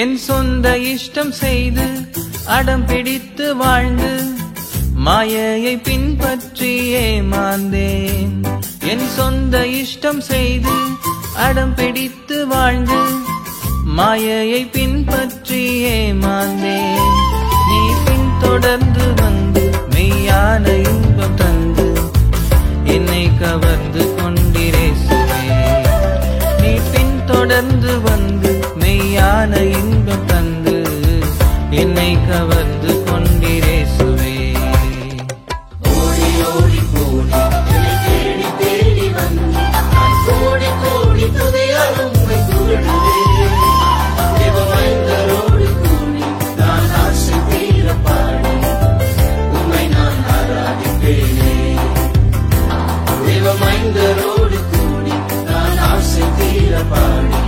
என் சொந்த இஷ்டம் செய்து அடம் பிடித்து வாழ்ந்து மாயையை பின்பற்றி ஏமாந்தேன். என் சொந்த இஷ்டம் செய்து அடம் பிடித்து வாழ்ந்து மாயையை பின்பற்றி ஏமாந்தேன். நீ பின்தொடர்ந்து வந்து மெய்யான இன்பம் தந்து என்னை கவர்ந்து கொண்டிரேசுவே. நீ பின்தொடர்ந்து வந்து மெய்யான இன்பம் தந்து என்னை கவர்ந்து கொண்டிரேசுவே. ஓடி ஓடி போடி தேடி தேடி வந்து நான் கோடி கோடி துதியாலும் உம்மை புகழுவேன். தேவமைந்தரோடு கூடி நான் ஆசை தீர பாடி உம்மை நான் ஆராதிப்பேனே. தேவமைந்தரோடு கூடி நான் ஆசை தீர பாடி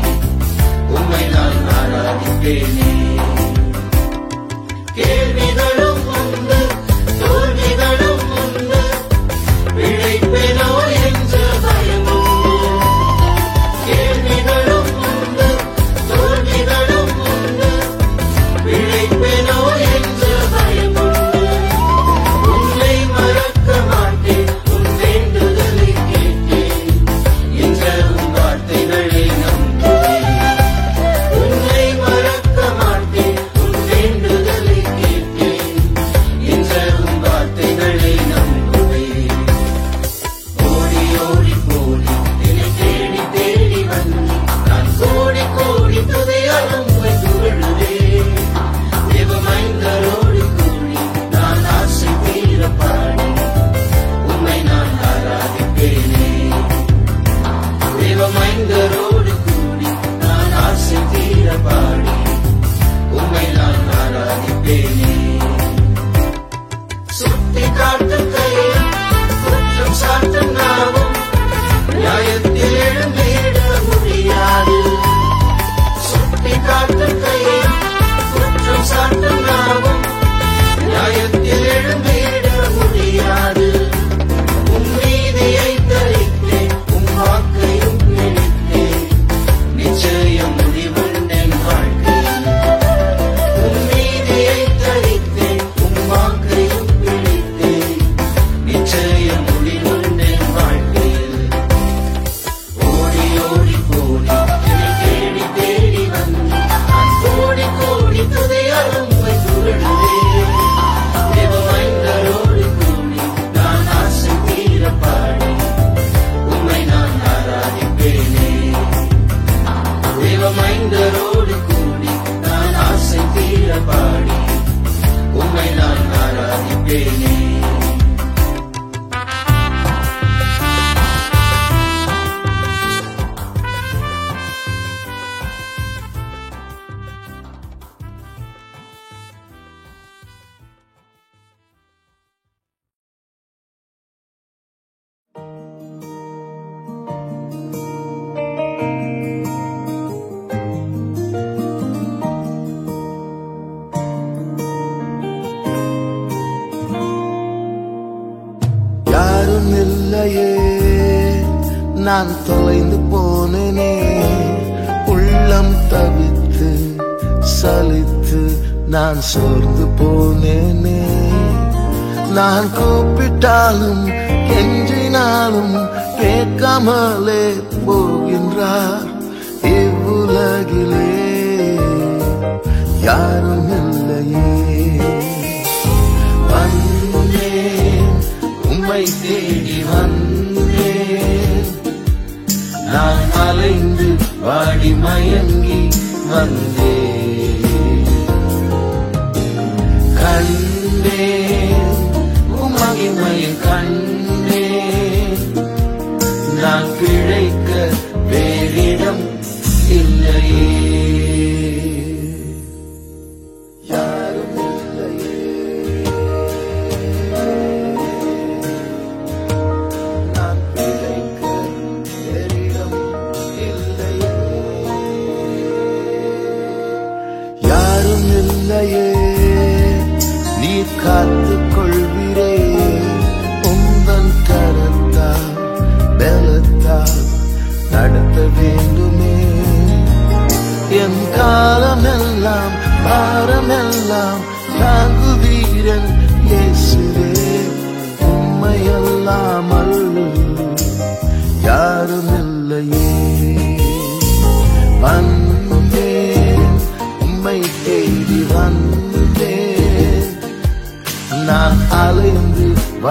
உம்மை நான் ஆராதிப்பேனே. கேள்விகளும் உண்டு தோல்விகளும் உண்டு பிழைப்பேனோ என்ற பயம் உண்டு. கேள்விகளும் உண்டு தோல்விகளும் உண்டு பிழைப்பேனோ என்ற பயம் உண்டு. உன்னை மறக்க மாட்டேன் உன் வேண்டுதலை கேட்டேன் என்ற உன் வார்த்தைகளை நம்புவேன். உன்னை மறக்க மாட்டேன் உன் வேண்டுதலை கேட்டேன் என்ற உன் வார்த்தைகளை நம்புவேன். ஓடி ஓடி போடி என்னை தேடி தேடி வந்து நான் கோடி கோடி துதியாலும் உம்மை புகழுவேன். தேவமைந்தரோடு கூடி நான் ஆசை தீர பாடி உம்மை நான் ஆராதிப்பேனே. தேவமைந்தரோடு கூடி நான் ஆசை தீர பாடி உம்மை நான் ஆராதிப்பேனே. சுட்டி காட்டும் கையில் குற்றம் சாட்டும் நாவும் நியாயத்தில் எழுந்திட முடியாது. சுட்டி காட்டும் கையில் குற்றம் சாட்டும் நாவும் நியாயத்தில் எழுந்திட முடியாது. உம் நீதியை தரித்தேன் உம் வாக்கையும் பிடித்தேன் நிச்சயம் முடிவுண்டேன் வாழ்க்கையில். உம் நீதியை தரித்தேன் உம் வாக்கையும் பிடித்தேன் நிச்சயம் முடிவுண்டேன் வாழ்க்கையில். ஓடி ஓடி போடி என்னை தேடி தேடி வந்து நான் கோடி கோடி துதியாலும் உம்மை புகழுவேன். தேவமைந்தரோடு கூடி நான் ஆசை தீர பாடி உம்மை நான் ஆராதிப்பேனே. தேவமைந்தரோடு கூடி நான் ஆசை தீர பாடி உம்மை நான் ஆராதிப்பேனே. யாரும் இல்லையே நான் தொலைந்து போனேனே. உள்ளம் தவித்து சலித்து நான் சோர்ந்து போனேனே. நான் கூப்பிட்டாலும் கெஞ்சினாலும் கேட்காமலே போகின்றார் இவ்வுலகிலே. யாரும் இல்லையே வந்தேன் உம்மை தேடி வந்தேன். நான் அலைந்து வாடி மயங்கி வந்தேன். கண்டேன் உம் மகிமையை கண்டேன். நான் பிழைக்க வேறிடம் இல்லையே. யாரும் இல்லையே நான் பிழைக்க வேறிடம் இல்லையே. யாரும் இல்லையே நீ காத்துக் கொள்வீரே. உந்தன்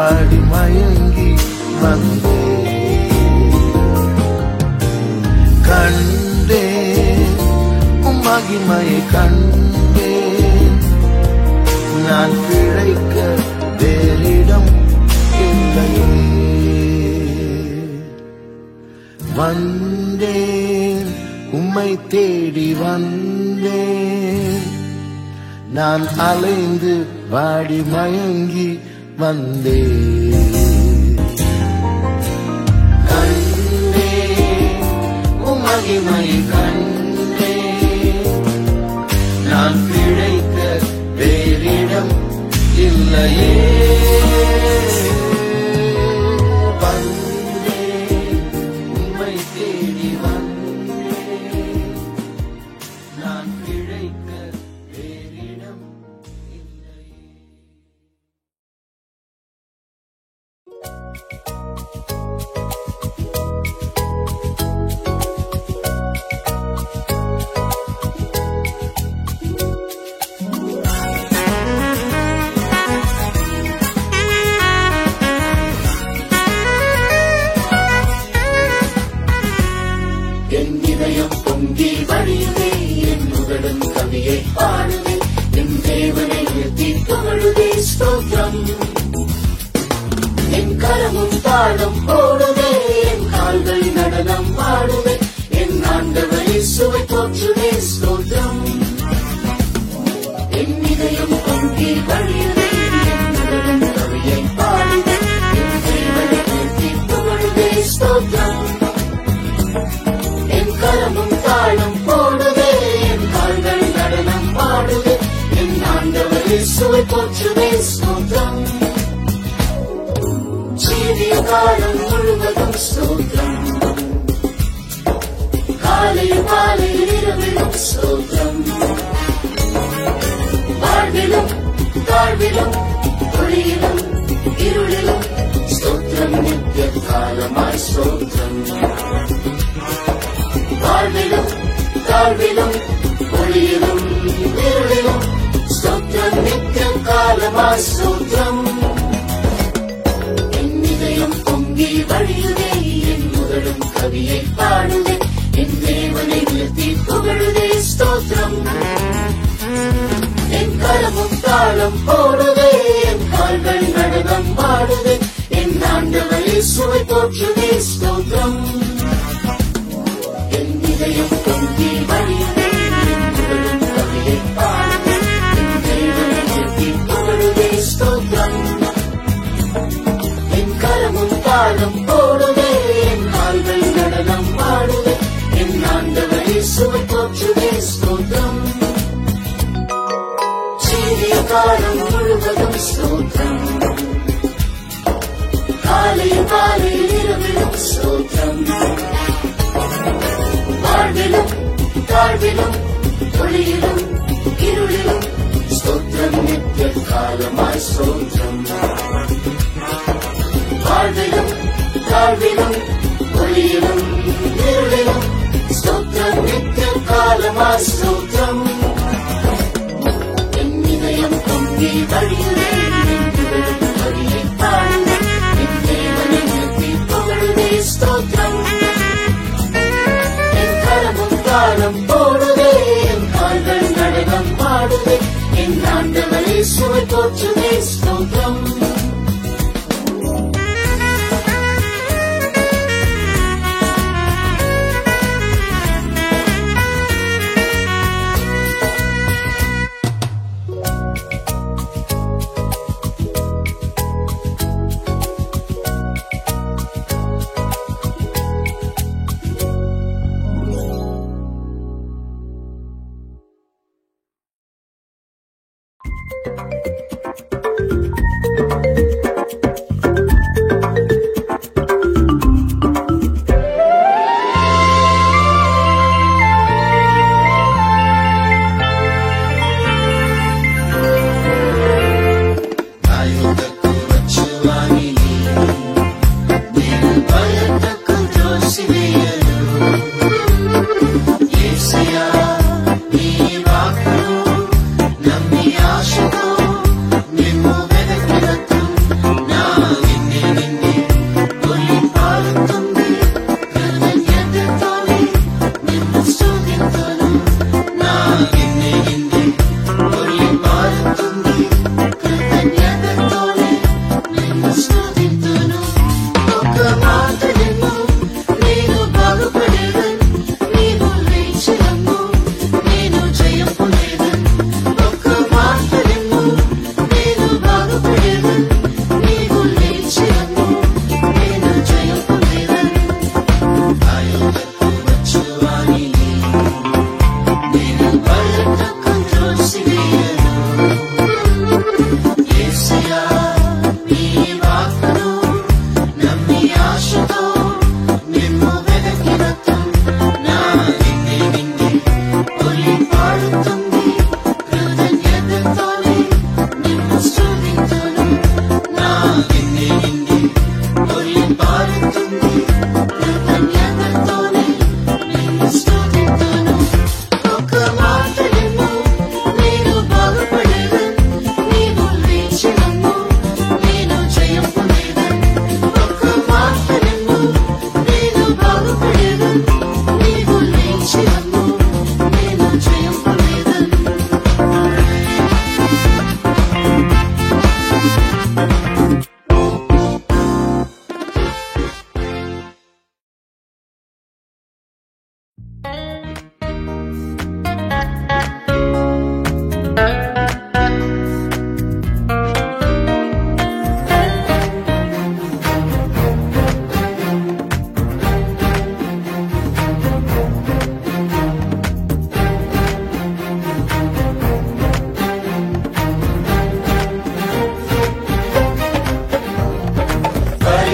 வாடி மயங்கி வந்தே கண்டேன் உம் மகிமையை கண்டேன் நான் பிழைக்க வேறிடம் இல்லையே வந்தேன் உம்மை தேடி வந்தேன் நான் அலைந்து வாடி மயங்கி வந்தேன் கண்டேன் உம் மகிமையை கண்டேன் நான் பிழைக்க வேறிடம் இல்லையே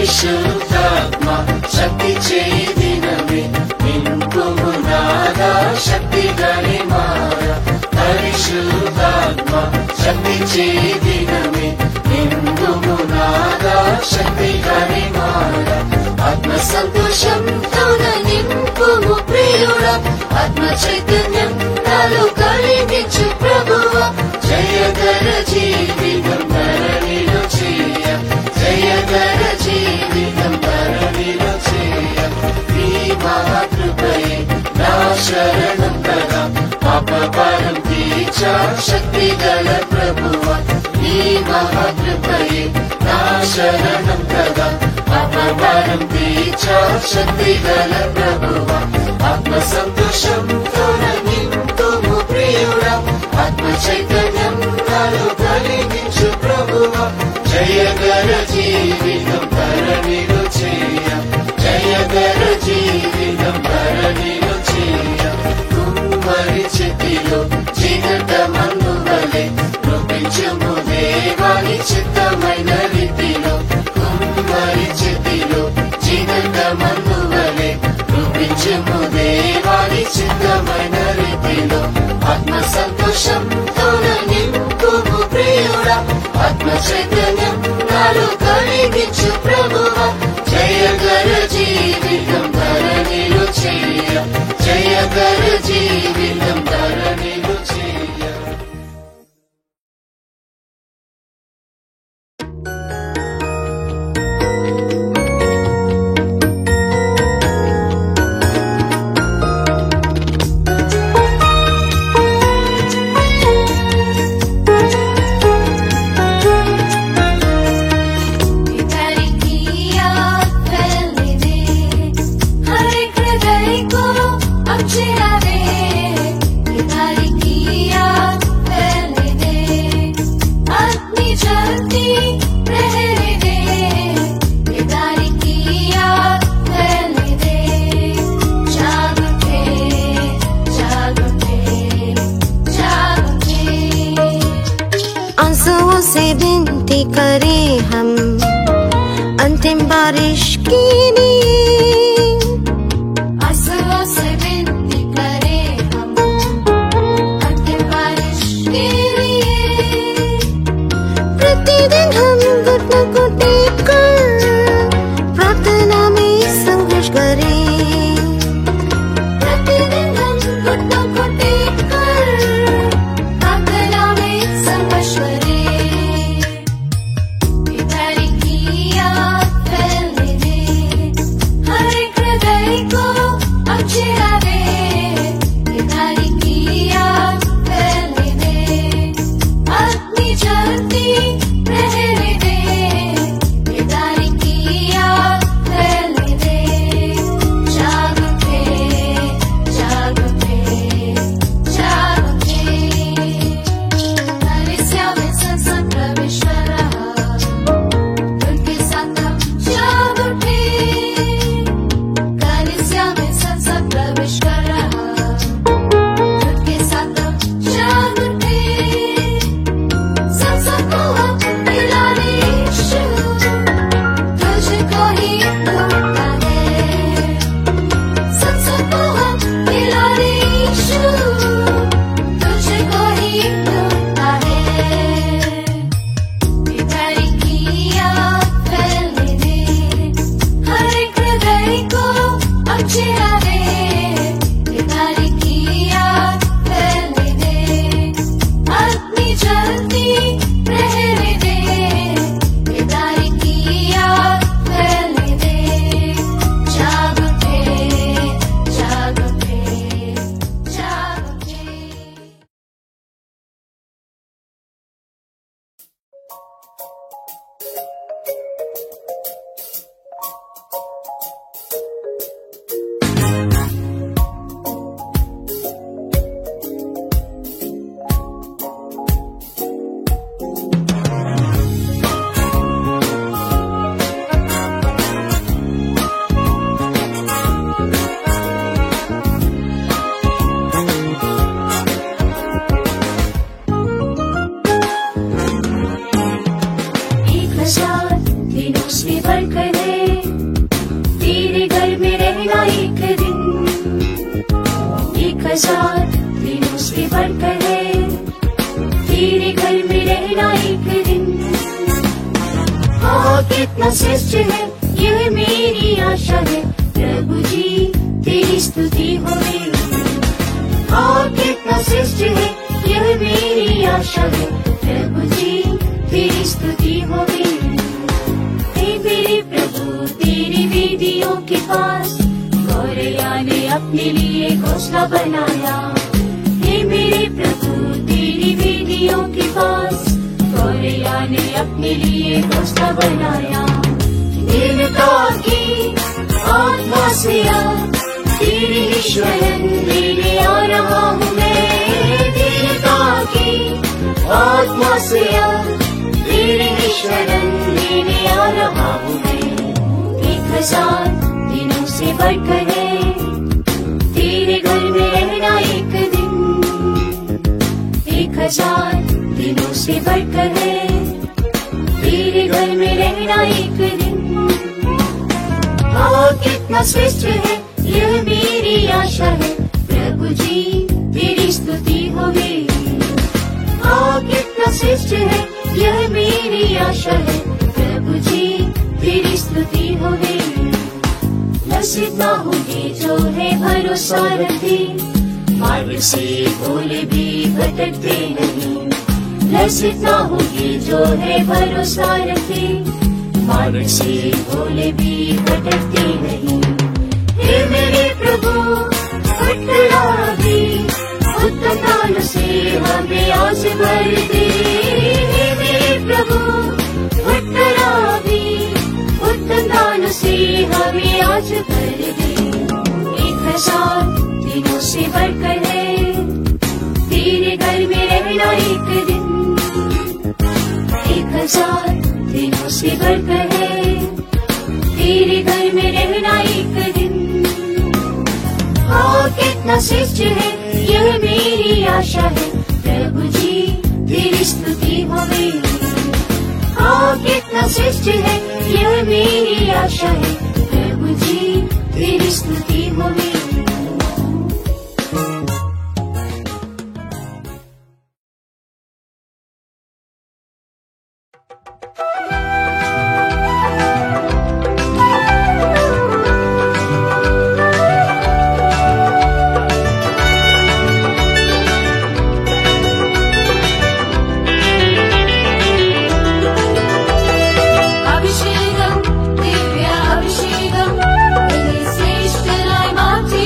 పరిశుద్ధాత్మ శక్తి చేయి దినమే నింపుము నాదా శక్తి గని మార పరిశుద్ధాత్మ శక్తి చేయి దినమే నింపుము నాదా శక్తి గని మార ఆత్మ సంతోషంతో నింపుము ప్రియుడా ఆత్మ చైతన్యం నాలో కలిగించు ప్రభువా జయకర జీవితం ధరణిలో చేయ జయకర జీవితం ధరణిలో చేయ నీ మహాకృపయే నా శరణం కదా పాపభారం తీర్చా శక్తి గల ప్రభువా నీ మహాకృపయే నా శరణం కదా పాపభారం తీర్చా శక్తి గల ప్రభువా ఆత్మ సంతోషంతో నింపుము ప్రియుడా ఆత్మ చైతన్యం నాలో కలిగించు ప్రభువా జయకర జీవితం ధరణిలో చేయ జయకర జీవితం ధరణిలో చేయ కుమ్మరి చేతిలో చీకట మన్ను వలె రూపించుము దేవాని చిత్తమైన రీతిలో కుమ్మరి చేతిలో చీకట మన్ను వలె రూపించుము దేవాని చిత్తమైన రీతిలో ఆత్మ సంతోషంతో నింపుము ప్రియుడా ఆత్మ చైతన్యం నాలో కలిగించు ప్రభువా జయకర జీవితం ధరణిలో చేయ జయకర జీవితం ధరణిలో చేయ बारिश की नींद आंसुओं से विनती करें हम अंतिम बारिश के लिए प्रतिदिन हम घुटनों को टेक कर प्रार्थना में संघर्ष करें प्रतिदिन हम घुटनों को टेक कर प्रार्थना में संघर्ष करें पिता की याद फैलने दे से बढ़कर है तेरे घर में रहना एक दिन, 1000 दिनों से बढ़कर है तेरे घर में रहना एक दिन। हाँ कितना श्रेष्ठ है यह मेरी आशा है, प्रभु जी तेरी स्तुति होवे। हाँ कितना श्रेष्ठ है यह मेरी आशा है, प्रभु जी तेरी स्तुति होवे। हे मेरे प्रभु तेरी वेदियों के पास गौरैया ने अपने लिए घोंसला बनाया। हे मेरे प्रभु तेरी वेदियों के पास गौरैया ने अपने लिए घोंसला बनाया। दीनता की आत्मा से तेरी ही शरण लेने आ रहा हूँ मैं। दीनता की आत्मा से तेरी ही शरण लेने आ रहा हूँ मैं। 1000 दिनों से बढ़कर है तेरे घर में रहना एक दिन, 1000 दिनों से बढ़कर है तेरे घर में रहना एक दिन। हाँ कितना श्रेष्ठ है यह मेरी आशा है, प्रभु जी तेरी स्तुति होवे। हाँ कितना श्रेष्ठ है यह मेरी आशा है, प्रभु जी तेरी स्तुति होवे। लसित ना होंगे जो है भरोसा रखे, मार्ग से भूले भी भटकते नहीं। लसित ना होंगे जो है भरोसा रखे, मार्ग से भूले भी भटकते नहीं। हे मेरे प्रभु भटका भी उत्तम दान से हमें आज भर दे। हे मेरे प्रभु भटका भी उत्तम दान से हमें आज भर दे। 1000 दिनों से बढ़कर है तेरे घर में रहना एक दिन, 1000 दिनों से बढ़कर है तेरे घर में रहना एक दिन। हाँ कितना श्रेष्ठ है यह मेरी आशा है, प्रभु जी तेरी स्तुति होवे। हाँ कितना श्रेष्ठ है यह मेरी आशा है, प्रभु जी तेरी स्तुति होवे। അഭിഷേകം ദിവ്യ അഭിഷേകം, ശ്രേഷ്ഠനായി മാറ്റി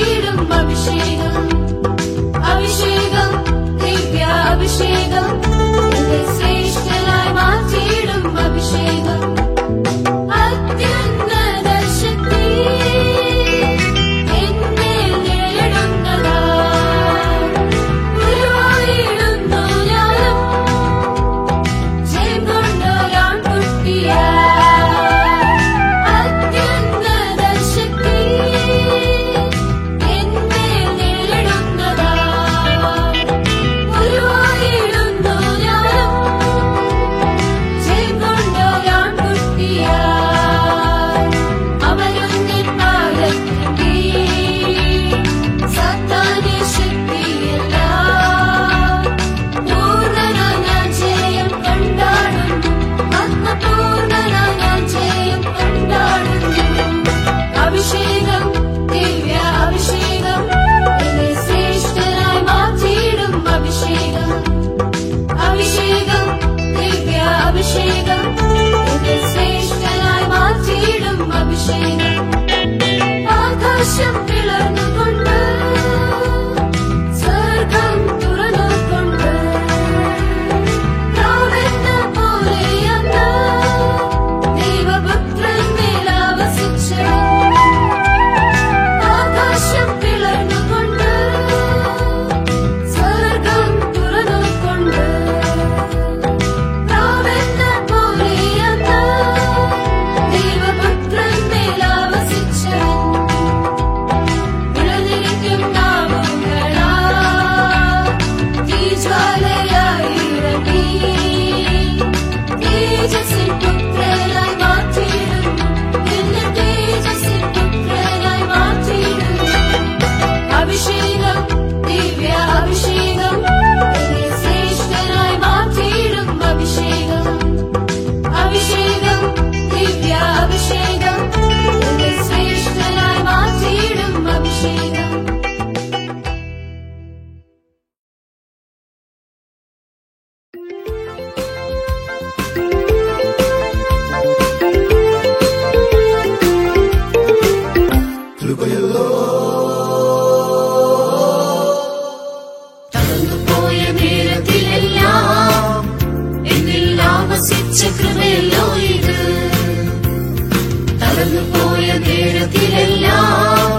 കടന്നുപോയ നേരത്തിലെല്ലാം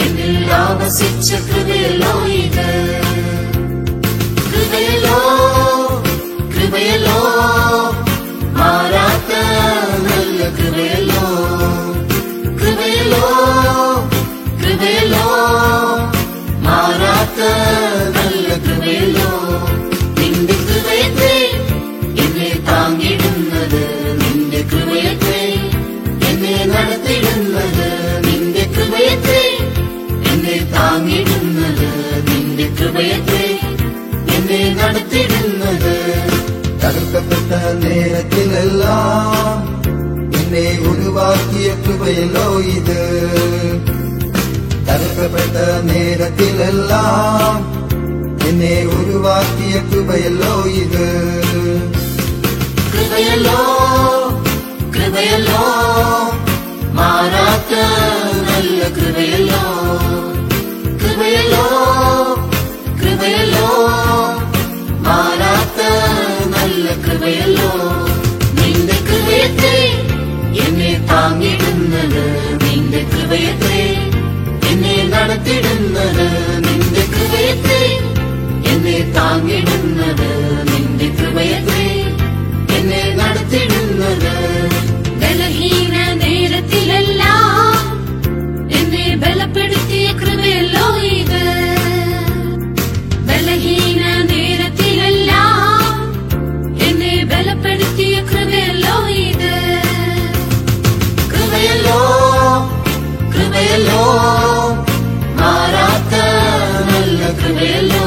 എന്നിൽ ആവസിച്ച കൃപയല്ലോ ഇത്. കൃപയല്ലോ കൃപയല്ലോ മാറാത്ത നല്ല കൃപയല്ലോ. കൃപയല്ലോ കൃപയല്ലോ മാറാത്ത നല്ല കൃപയല്ലോ. നിന്റെ കൃപയത്തെ എന്നെ താങ്ങിടുന്നത്, നിന്റെ കൃപയത്തെ എന്നെ നടത്തിടുന്നത്, നിന്റെ കൃപയത്തെ എന്നെ താങ്ങിടുന്നത്, നിന്റെ കൃപയത്തെ എന്നെ നടത്തിടുന്നത്. തകർക്കപ്പെട്ട നേരത്തിലെല്ലാം എന്നെ ഒഴിവാക്കിയ കൃപയല്ലോ ഇത്. തകർക്കപ്പെട്ട നേരത്തിലെല്ലാം എന്നെ ഒഴിവാക്കിയ കൃപയല്ലോ ഇത്. കൃപയല്ലോ കൃപയല്ലോ മാറാത്ത നല്ല കൃപയല്ലോ. കൃപയല്ലോ കൃപയല്ലോ മാറാത്ത നല്ല കൃപയല്ലോ. നിന്റെ കൃപയത്തെ എന്നെ താങ്ങിടുന്നത്, നിന്റെ കൃപയത്തെ എന്നെ നടത്തിടുന്നത്, നിന്റെ കൃപയത്തെ എന്നെ താങ്ങിടുന്നത്, നിന്റെ കൃപയത്തെ എന്നെ നടത്തിടുന്നത്. ബലഹീന നേരത്തിലെല്ലാം എന്നെ ബലപ്പെടുത്തിയ കൃപയല്ലോ ഇത്. ബലഹീന നേരത്തിലെല്ലാം എന്നെ ബലപ്പെടുത്തിയ കൃപയല്ലോ ഇത്. കൃപയല്ലോ കൃപയല്ലോ മാറാത്ത നല്ല കൃപയല്ലോ.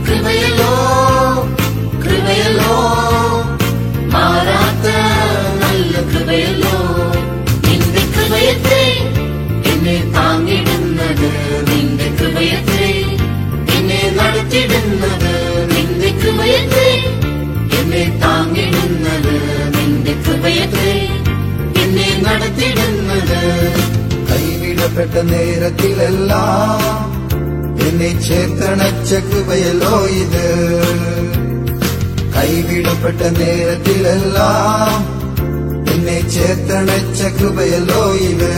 കൃപയല്ലോ കൃപയല്ലോ മാറാത്ത നല്ല കൃപയല്ലോ. നിന്റെ കൃപയത്തെ എന്നെ താങ്ങിടുന്നത്, നിന്റെ കൃപയത്തെ എന്നെ നടത്തിടുന്നത്, നിന്റെ കൃപയത്തെ എന്നെ താങ്ങിടുന്നത്, നിന്റെ കൃപയത്തെ എന്നെ നടത്തിടുന്നത്. കൈവിടപ്പെട്ട നേരത്തിലെല്ലാം എന്നെ ചേർത്തണച്ച കൃപയല്ലോ ഇത്. കൈവിടപ്പെട്ട നേരത്തിലെല്ലാം എന്നെ ചേർത്തണച്ച കൃപയല്ലോ ഇത്.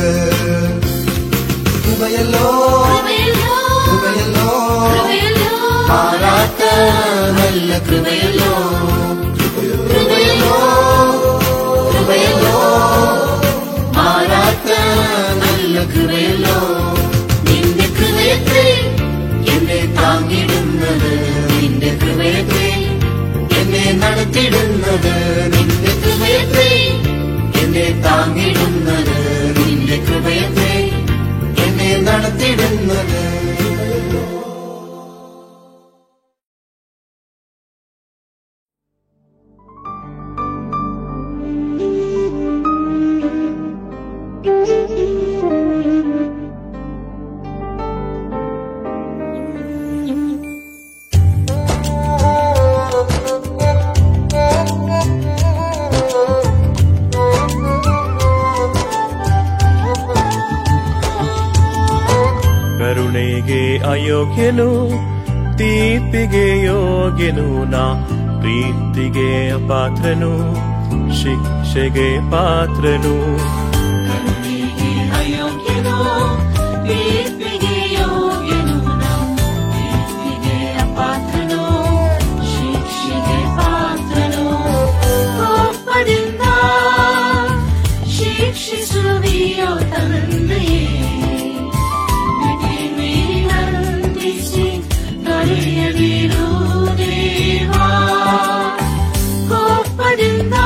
കൃപയല്ലോ കൃപയല്ലോ മാറാത്ത നല്ല കൃപയല്ലോ. കൃപയല്ലോ കൃപയല്ലോ മാറാത്ത നല്ല കൃപയല്ലോ. നിന്റെ കൃപയത്തെ എന്നെ താങ്ങിടുന്നത്, നിന്റെ കൃപയത്തെ എന്നെ നടത്തിടുന്നത്, നിന്റെ കൃപയത്തെ എന്നെ താങ്ങിടുന്നത്, നിന്റെ കൃപയത്തെ എന്നെ നടത്തിടുന്നത്. ಕರುಣೆಗೆ ಅಯೋಗ್ಯನು, ತೀರ್ಪಿಗೆ ಯೋಗ್ಯನು, ನಾ ಪ್ರೀತಿಗೆ ಅಪಾತ್ರನು, ಶಿಕ್ಷೆಗೆ ಪಾತ್ರನು. ಕರುಣೆಗೆ ಅಯೋಗ್ಯನು, ತೀರ್ಪಿಗೆ ಯೋಗ್ಯನು, ನಾ ಪ್ರೀತಿಗೆ ಅಪಾತ್ರನು, ಶಿಕ್ಷೆಗೆ ಪಾತ್ರನು. ಕೋಪದಿಂದ ಶಿಕ್ಷಿಸುವಿಯೋ ತಂದೆಯೇ, ಕರೆಯದಿರು ದೇವಾ. ಕೋಪದಿಂದ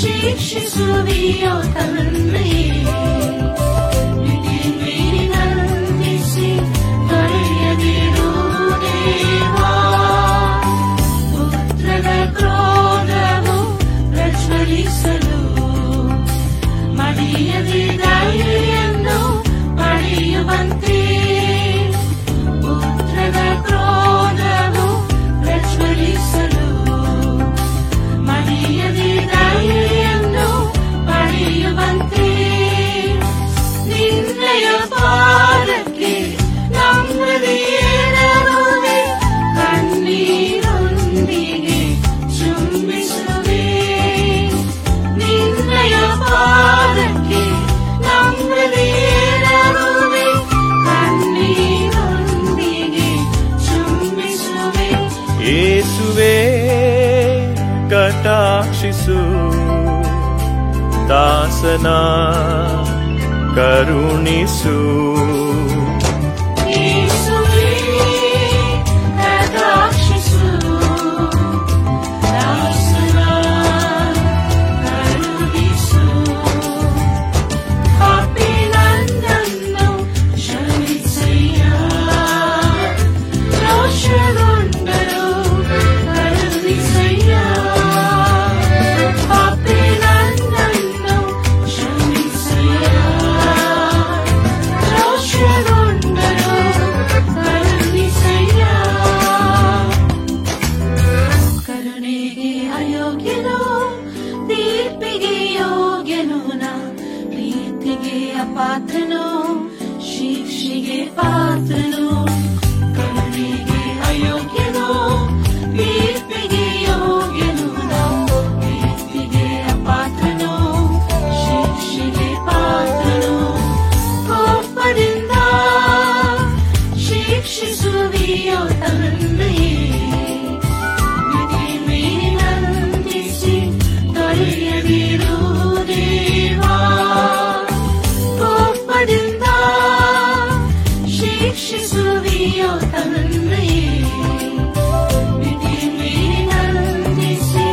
ಶಿಕ್ಷಿಸುವಿಯೋ ತಂದೆಯೇ, ನಂದಿಸಿ ಕರೆಯದಿರು ದೇವಾ. ಪುತ್ರನ ಕ್ರೋಧವು ಪ್ರಜ್ವಲಿಸಲು ಮಡಿಯದೆ ದಯೆಯನ್ನು ಪಡೆಯುವಂತೆ, ಪುತ್ರನ ಕ್ರೋಧವು ಪ್ರಜ್ವಲಿಸಲು ಮಡಿಯದೆ ದಯೆಯನ್ನು ಪಡೆಯುವಂತೆ, ನಿನ್ನಯ ಪಾದಕ್ಕೆ ನಮ್ಮದಿಯೇರುವೆ, ಕಣ್ಣೀರೊಂದಿಗೆ ಚುಂಬಿಸುವೆ. ನಿನ್ನಯ ನಿನ್ನಯ ಪಾದಕ್ಕೆ ನಮ್ಮದೇನರುವೆ ಕಣ್ಣೀರೊಂದಿಗೆ ಚುಂಬಿಸುವೆ. ಯೇಸುವೇ ಕಟಾಕ್ಷಿಸು ದಾಸನ ಕರುಣಿಸು. ಯೇಸುವೇ ಕಟಾಕ್ಷಿಸು ದಾಸನ ಕರುಣಿಸು. ಪಾಪಿ ನನ್ನನ್ನು ಕ್ಷಮಿಸಯ್ಯ, ರೋಷಗೊಂಡರೂ ಕರುಣಿಸಯ್ಯ. ಪಾಪಿ ನನ್ನನ್ನು ಕ್ಷಮಿಸಯ್ಯ, ರೋಷಗೊಂಡರೂ ಕರುಣಿಸಯ್ಯ. ಕರುಣೆಗೆ ಅಯೋಗ್ಯನು, ತೀರ್ಪಿಗೆ ಯೋಗ್ಯನು ನಾ, ಪ್ರೀತಿಗೆ ಅಪಾತ್ರನು, ಶಿಕ್ಷೆಗೆ ಪಾತ್ರನು. ಕರುಣೆಗೆ ಅಯೋಗ್ಯನು, ತೀರ್ಪಿಗೆ ಯೋಗ್ಯನು ನಾ, ಪ್ರೀತಿಗೆ ಅಪಾತ್ರನು, ಶಿಕ್ಷೆಗೆ ಪಾತ್ರನು. ಕೋಪದಿಂದ ಶಿಕ್ಷಿಸುವಿಯೋ ತಂದೆಯೇ, ವಿಧಿ ಮೇಲಂದಿಸಿ ತೊರೆಯದಿರು ದೇವಾ. ಕೋಪದಿಂದ ಶಿಕ್ಷಿಸುವಿಯೋ ತಂದೆಯೇ, ವಿಧಿ ಮೇಲಂದಿಸಿ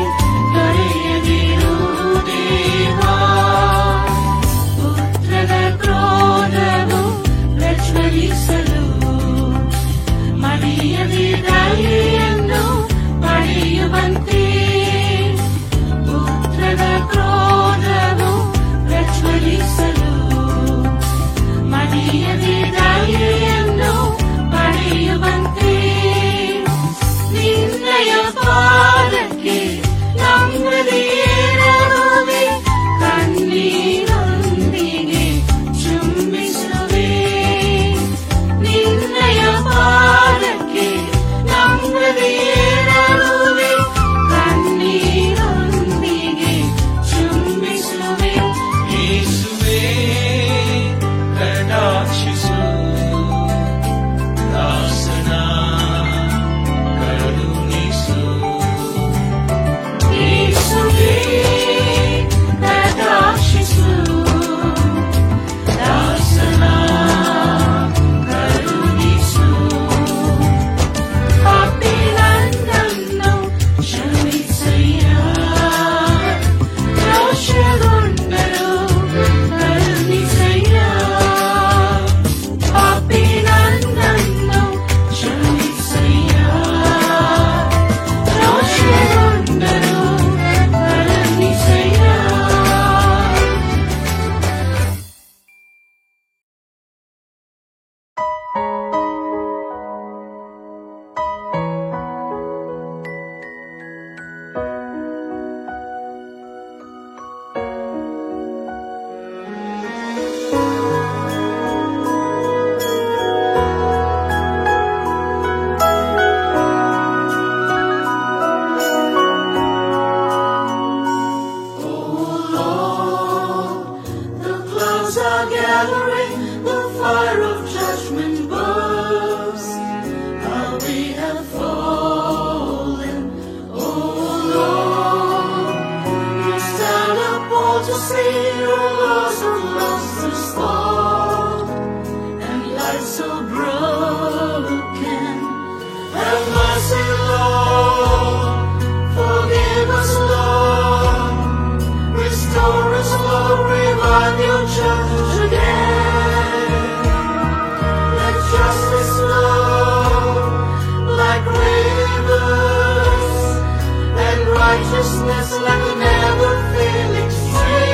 ತೊರೆಯದಿರು ದೇವಾ. ಪುತ್ರನ ಕ್ರೋಧವು ಪ್ರಜ್ವಲಿಸಲು ಮಡಿಯದೆ ದಯೆಯನ್ನು ಪಡೆಯುವಂತೆ. ಪುತ್ರನ ಕ್ರೋಧವು ಪ್ರಜ್ವಲಿಸಲು ಮಡಿಯದೆ ದಯೆಯನ್ನು ಪಡೆಯುವಂತೆ. ನಿನ್ನಯ ಪಾದಕ್ಕೆ ನಮ್ಮದೇನರುವೆ ಕಣ್ಣೀರೊಂದಿಗೆ ಚುಂಬಿಸುವೆ. ನಿನ್ನಯ ಪಾದಕ್ಕೆ ನಮ್ಮದೇನರುವೆ ಕಣ್ಣೀರೊಂದಿಗೆ ಚುಂಬಿಸುವೆ. ಯೇಸುವೇ ಕಟಾಕ್ಷಿಸು ದಾಸನ ಕರುಣಿಸು. ಯೇಸುವೇ ಕಟಾಕ್ಷಿಸು ದಾಸನ ಕರುಣಿಸು. ಪಾಪಿ ನನ್ನನ್ನು ಕ್ಷಮಿಸಯ್ಯ, ರೋಷಗೊಂಡರೂ ಕರುಣಿಸಯ್ಯ. ಪಾಪಿ ನನ್ನನ್ನು ಕ್ಷಮಿಸಯ್ಯ, ರೋಷಗೊಂಡರೂ ಕರುಣಿಸಯ್ಯ. The clouds are gathering, the fire of judgment burns. How we have fallen, oh Lord. You stand upon to see your lost and lost and storm, and life so broken. Have mercy, Lord. Forgive us, Lord. Restore us, Lord. Revive your church again. Let justice flow like rivers, and righteousness like a never-failing stream.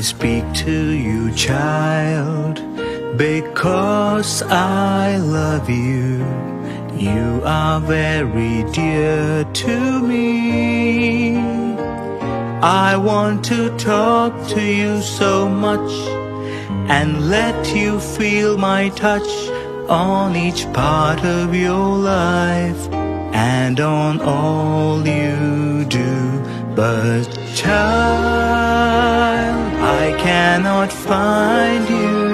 speak to you, child, because I love you. You are very dear to me. I want to talk to you so much and let you feel my touch on each part of your life and on all you do. But child, I cannot find you.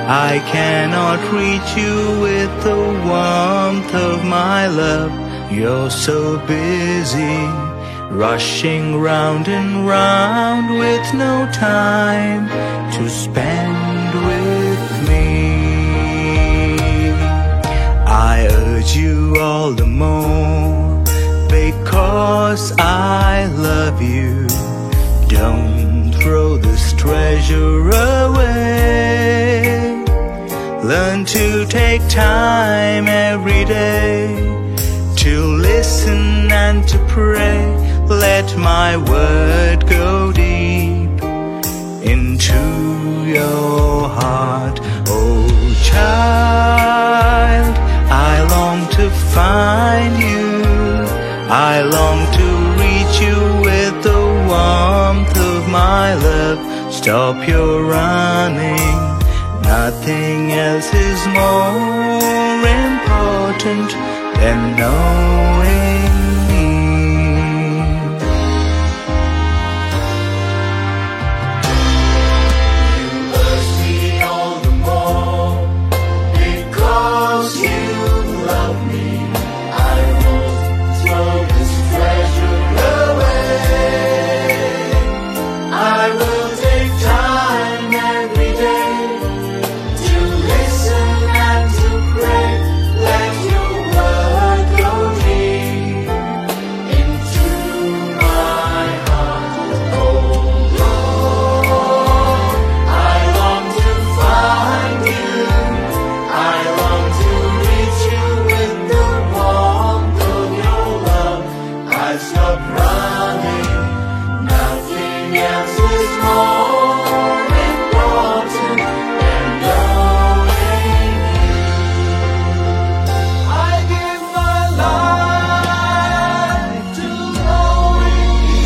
I cannot reach you with the warmth of my love. You're so busy, rushing round and round with no time to spend with me. I urge you all the more because I love you. Don't throw this treasure away. Learn to take time every day to listen and to pray. Let my word go deep into your heart. Oh child, I long to find you. I long to reach you with the warmth of my love. Stop your running. Nothing else is more important than knowing me. You urge me all the more because you love me. I won't throw this treasure away. I will take time every day to listen and to pray. Let your word go deep into my heart. Oh Lord, I long to find you. I long to reach you with the warmth of your love. I stop running. Nothing else is more important than knowing you. I give my life to knowing you.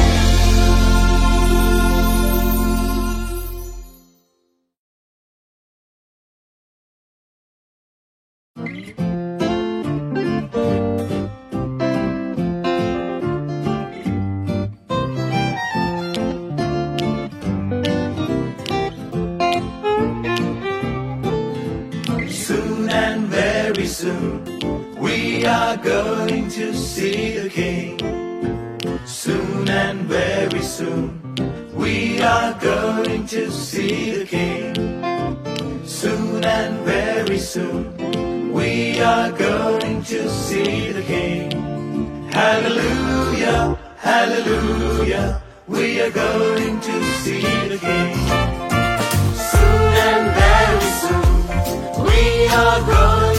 Soon and very soon, we are going to see the King. Soon and very soon, we are going to see the King. Soon and very soon, we are going to see the King. Hallelujah, hallelujah, we are going to see the King. Soon and very soon, we are going